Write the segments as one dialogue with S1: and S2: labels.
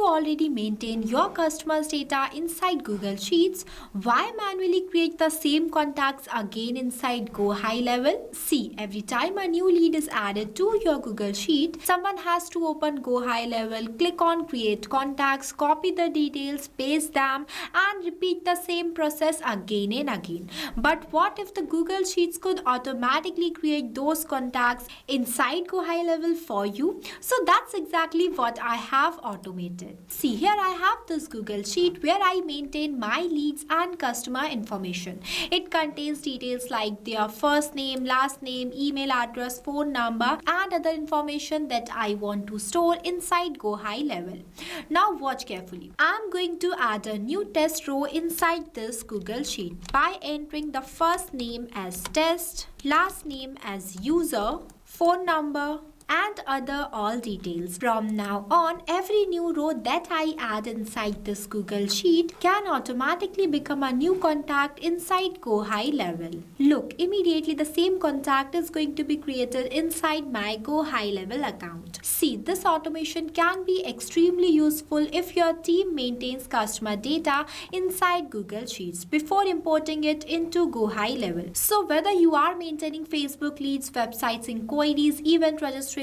S1: you already maintain your customers' data inside Google Sheets, why manually create the same contacts again inside GoHighLevel? See, every time a new lead is added to your Google Sheet, someone has to open GoHighLevel, click on Create Contacts, copy the details, paste them, and repeat the same process again and again. But what if the Google Sheets could automatically create those contacts inside GoHighLevel for you? So that's exactly what I have automated. See, here I have this Google Sheet where I maintain my leads and customer information. It contains details like their first name, last name, email address, phone number, and other information that I want to store inside GoHighLevel. Now watch carefully. I'm going to add a new test row inside this Google Sheet by entering the first name as test, last name as user, phone number, and other all details. From now on, every new row that I add inside this Google Sheet can automatically become a new contact inside GoHighLevel. Look, immediately the same contact is going to be created inside my GoHighLevel account. See, this automation can be extremely useful if your team maintains customer data inside Google Sheets before importing it into GoHighLevel. So whether you are maintaining Facebook leads, websites inquiries, event registrations,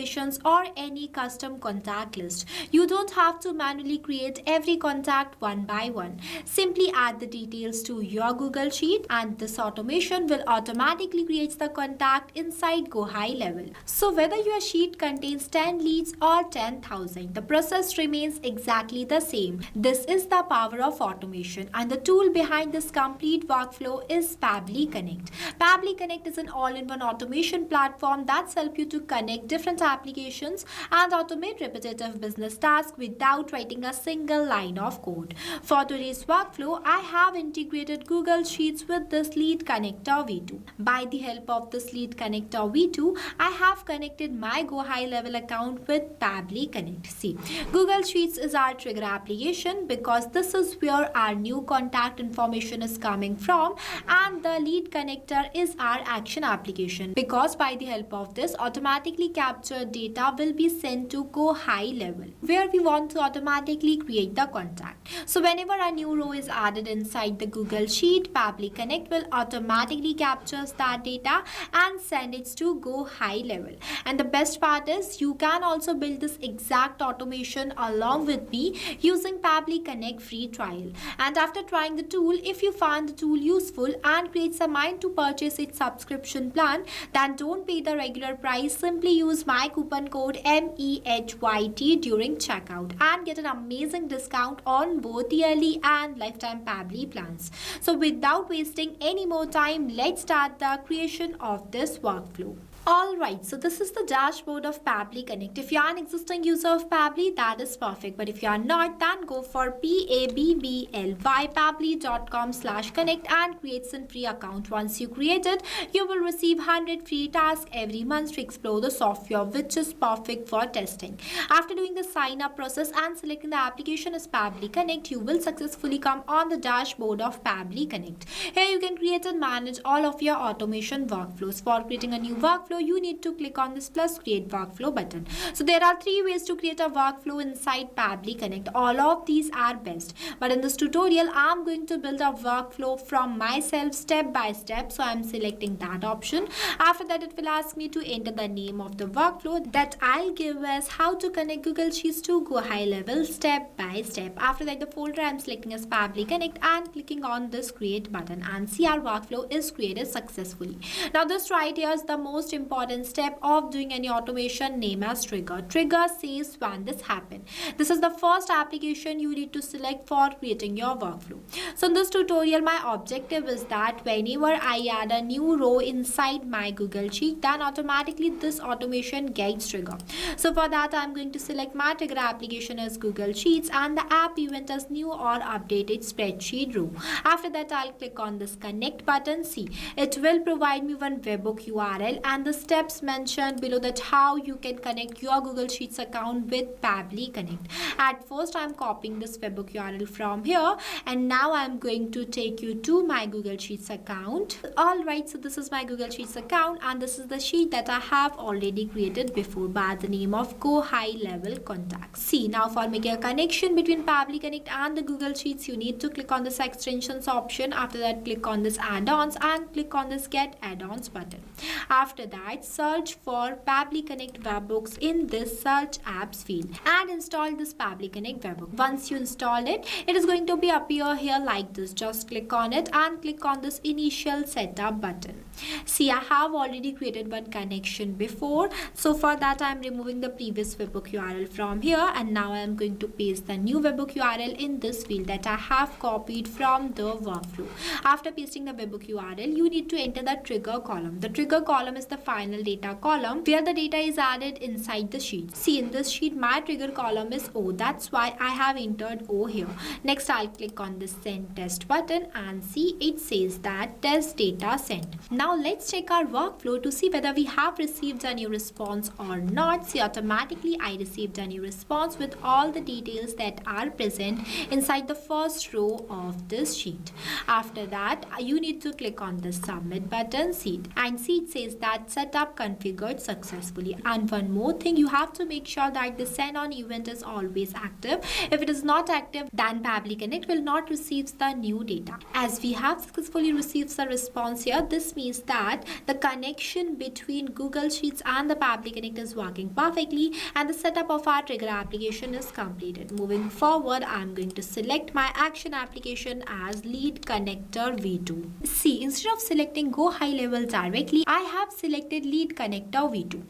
S1: or any custom contact list, you don't have to manually create every contact one by one. Simply add the details to your Google Sheet and this automation will automatically create the contact inside GoHighLevel. So whether your sheet contains 10 leads or 10,000, the process remains exactly the same. This is the power of automation, and the tool behind this complete workflow is Pabbly Connect. Pabbly Connect is an all-in-one automation platform that's help you to connect different applications and automate repetitive business tasks without writing a single line of code. For today's workflow, I have integrated Google Sheets with this Lead Connector V2. By the help of this Lead Connector V2, I have connected my GoHighLevel account with Pabbly Connect. See, Google Sheets is our trigger application because this is where our new contact information is coming from, and the Lead Connector is our action application because by the help of this, automatically captured data will be sent to GoHighLevel where we want to automatically create the contact. So whenever a new row is added inside the Google Sheet, Pabbly Connect will automatically capture that data and send it to GoHighLevel. And the best part is you can also build this exact automation along with me using Pabbly Connect free trial. And after trying the tool, if you find the tool useful and creates a mind to purchase its subscription plan, then don't pay the regular price. Simply use my coupon code MEHYT during checkout and get an amazing discount on both yearly and lifetime Pabbly plans. So without wasting any more time, let's start the creation of this workflow. Alright, so this is the dashboard of Pabbly Connect. If you are an existing user of Pabbly, that is perfect. But if you are not, then go for pabbly.com/connect and create a free account. Once you create it, you will receive 100 free tasks every month to explore the software, which is perfect for testing. After doing the sign up process and selecting the application as Pabbly Connect, you will successfully come on the dashboard of Pabbly Connect. Here you can create and manage all of your automation workflows. For creating a new workflow, you need to click on this plus create workflow button. So there are 3 ways to create a workflow inside Pabbly Connect. All of these are best, but in this tutorial I'm going to build a workflow from myself step by step. So I'm selecting that option. After that, it will ask me to enter the name of the workflow that I'll give as how to connect Google Sheets to GoHighLevel step by step. After that, the folder I'm selecting as Pabbly Connect and clicking on this create button, and see our workflow is created successfully. Now this right here is the most important step of doing any automation, name as trigger. Trigger says when this happens. This is the first application you need to select for creating your workflow. So in this tutorial, my objective is that whenever I add a new row inside my Google Sheet, then automatically this automation gets triggered. So for that, I'm going to select my trigger application as Google Sheets and the app event as new or updated spreadsheet row. After that, I'll click on this connect button. See, it will provide me one webhook URL, and the steps mentioned below that how you can connect your Google Sheets account with Pabbly Connect. At first, I'm copying this webhook URL from here, and now I'm going to take you to my Google Sheets account. Alright, so this is my Google Sheets account, and this is the sheet that I have already created before by the name of GoHighLevel Contacts. See, now for making a connection between Pabbly Connect and the Google Sheets, you need to click on this extensions option. After that, click on this add-ons and click on this get add-ons button. After that, search for Pabbly Connect webhooks in this search apps field and install this Pabbly Connect webhook. Once you install it, it is going to be appear here like this. Just click on it and click on this initial setup button. See, I have already created one connection before, so for that I am removing the previous webhook URL from here, and now I am going to paste the new webhook URL in this field that I have copied from the workflow. After pasting the webhook URL, you need to enter the trigger column. The trigger column is the final data column where the data is added inside the sheet. See, in this sheet my trigger column is O, that's why I have entered O here. Next, I'll click on this send test button and see it says that test data sent. Now let's check our workflow to see whether we have received a new response or not. See, automatically I received a new response with all the details that are present inside the first row of this sheet. After that, you need to click on the submit button, see it says that setup configured successfully. And one more thing, you have to make sure that the send on event is always active. If it is not active, then Pabbly Connect will not receive the new data. As we have successfully received the response here, this means that the connection between Google Sheets and the Pabbly Connect is working perfectly, and the setup of our trigger application is completed. Moving forward, I'm going to select my action application as lead connector V2. See, instead of selecting GoHighLevel directly, I have selected lead connector V2.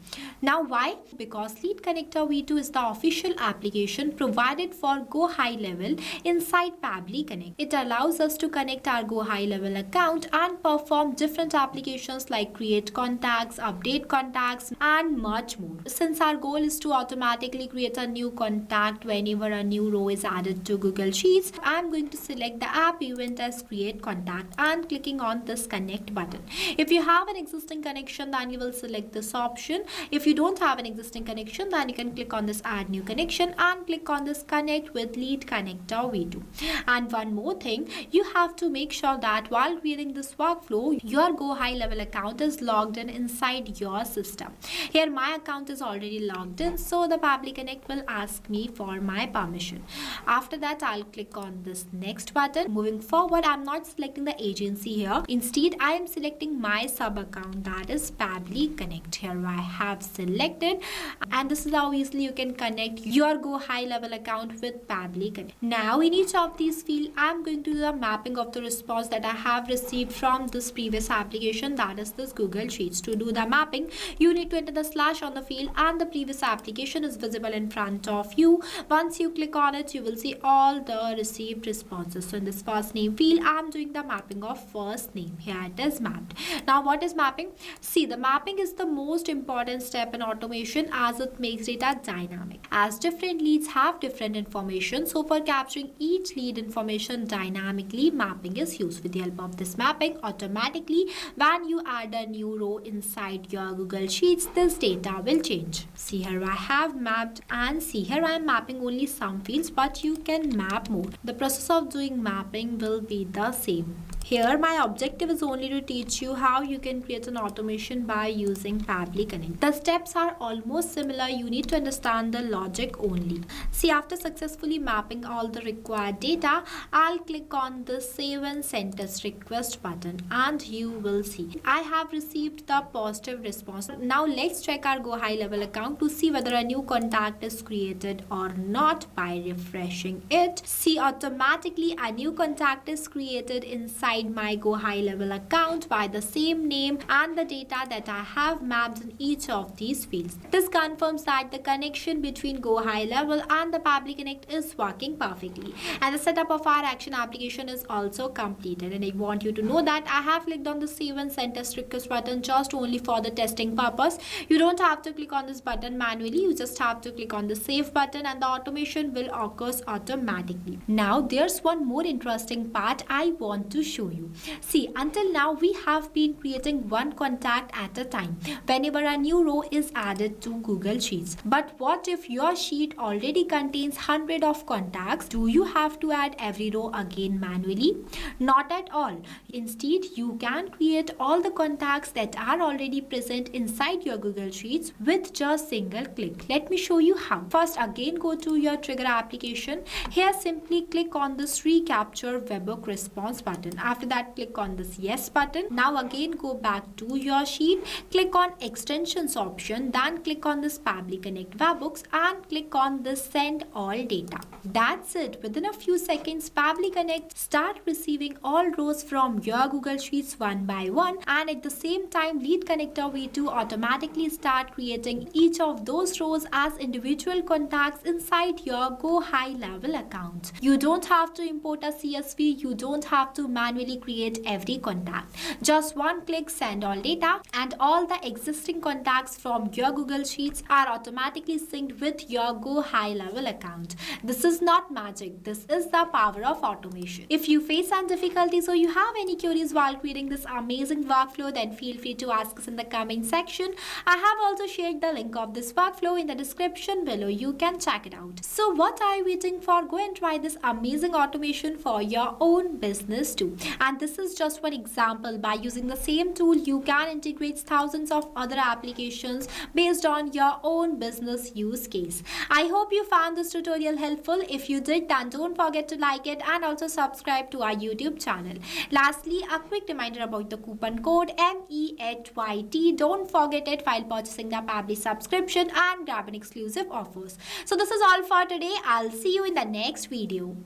S1: Now why? Because lead connector V2 is the official application provided for GoHighLevel inside Pabbly Connect. It allows us to connect our GoHighLevel account and perform different applications like create contacts, update contacts, and much more. Since our goal is to automatically create a new contact whenever a new row is added to Google Sheets, I'm going to select the app event as create contact and clicking on this connect button. If you have an existing connection, then you will select this option. If you don't have an existing connection, then you can click on this add new connection and click on this connect with lead connector V2. And one more thing, you have to make sure that while creating this workflow, your GoHighLevel account is logged in inside your system. Here my account is already logged in, so the Pabbly Connect will ask me for my permission. After that, I'll click on this next button. Moving forward, I'm not selecting the agency here. Instead, I am selecting my sub account, that is Pabbly Connect. Here I have selected, and this is how easily you can connect your GoHighLevel account with Pabbly Connect. Now in each of these fields, I'm going to do the mapping of the response that I have received from this previous application, that is this Google Sheets. To do the mapping, you need to enter the slash on the field and the previous application is visible in front of you. Once you click on it, you will see all the received responses. So in this first name field, I'm doing the mapping of first name. Here it is mapped. Now what is mapping? See, the mapping is the most important step in automation as it makes data dynamic. As different leads have different information, so for capturing each lead information dynamically, mapping is used. With the help of this mapping, automatically when you add a new row inside your Google Sheets, this data will change. See, here I have mapped, and see here I am mapping only some fields, but you can map more. The process of doing mapping will be the same. Here my objective is only to teach you how you can create an automation by using Pabbly Connect. The steps are almost similar, you need to understand the logic only. See, after successfully mapping all the required data, I'll click on the save and send test request button, and you will see I have received the positive response. Now let's check our GoHighLevel account to see whether a new contact is created or not by refreshing it. See, automatically a new contact is created inside my GoHighLevel account by the same name and the data that I have mapped in each of these fields. This confirms that the connection between GoHighLevel and the Pabbly Connect is working perfectly, and the setup of our action application is also completed. And I want you to know that I have clicked on the save and send test request button just only for the testing purpose. You don't have to click on this button manually, you just have to click on the save button and the automation will occur automatically. Now there's one more interesting part I want to show show you. See, until now we have been creating one contact at a time whenever a new row is added to Google Sheets. But what if your sheet already contains 100 of contacts? Do you have to add every row again manually? Not at all. Instead, you can create all the contacts that are already present inside your Google Sheets with just single click. Let me show you how. First, again go to your trigger application. Here simply click on this recapture webhook response button. After that, click on this yes button. Now again go back to your sheet, click on extensions option, then click on this Pabbly Connect webhooks and click on this send all data. That's it. Within a few seconds, Pabbly Connect start receiving all rows from your Google Sheets one by one, and at the same time Lead Connector V2 automatically start creating each of those rows as individual contacts inside your GoHighLevel account. You don't have to import a CSV, you don't have to manually create every contact. Just one click, send all data, and all the existing contacts from your Google Sheets are automatically synced with your GoHighLevel account. This is not magic, this is the power of automation. If you face some difficulties or you have any queries while creating this amazing workflow, then feel free to ask us in the comment section. I have also shared the link of this workflow in the description below. You can check it out. So what are you waiting for? Go and try this amazing automation for your own business too. And this is just one example. By using the same tool, you can integrate thousands of other applications based on your own business use case. I hope you found this tutorial helpful. If you did, then don't forget to like it and also subscribe to our YouTube channel. Lastly, a quick reminder about the coupon code MEHYT. Don't forget it while purchasing the Pabbly subscription and grab an exclusive offers. So this is all for today. I'll see you in the next video.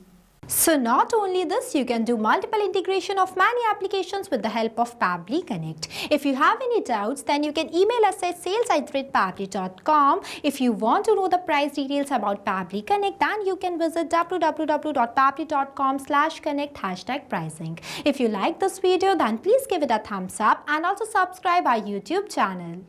S1: So not only this, you can do multiple integration of many applications with the help of Pabbly Connect. If you have any doubts, then you can email us at sales@pabbly.com. If you want to know the price details about Pabbly Connect, then you can visit www.pabbly.com/connect #pricing. If you like this video, then please give it a thumbs up and also subscribe our YouTube channel.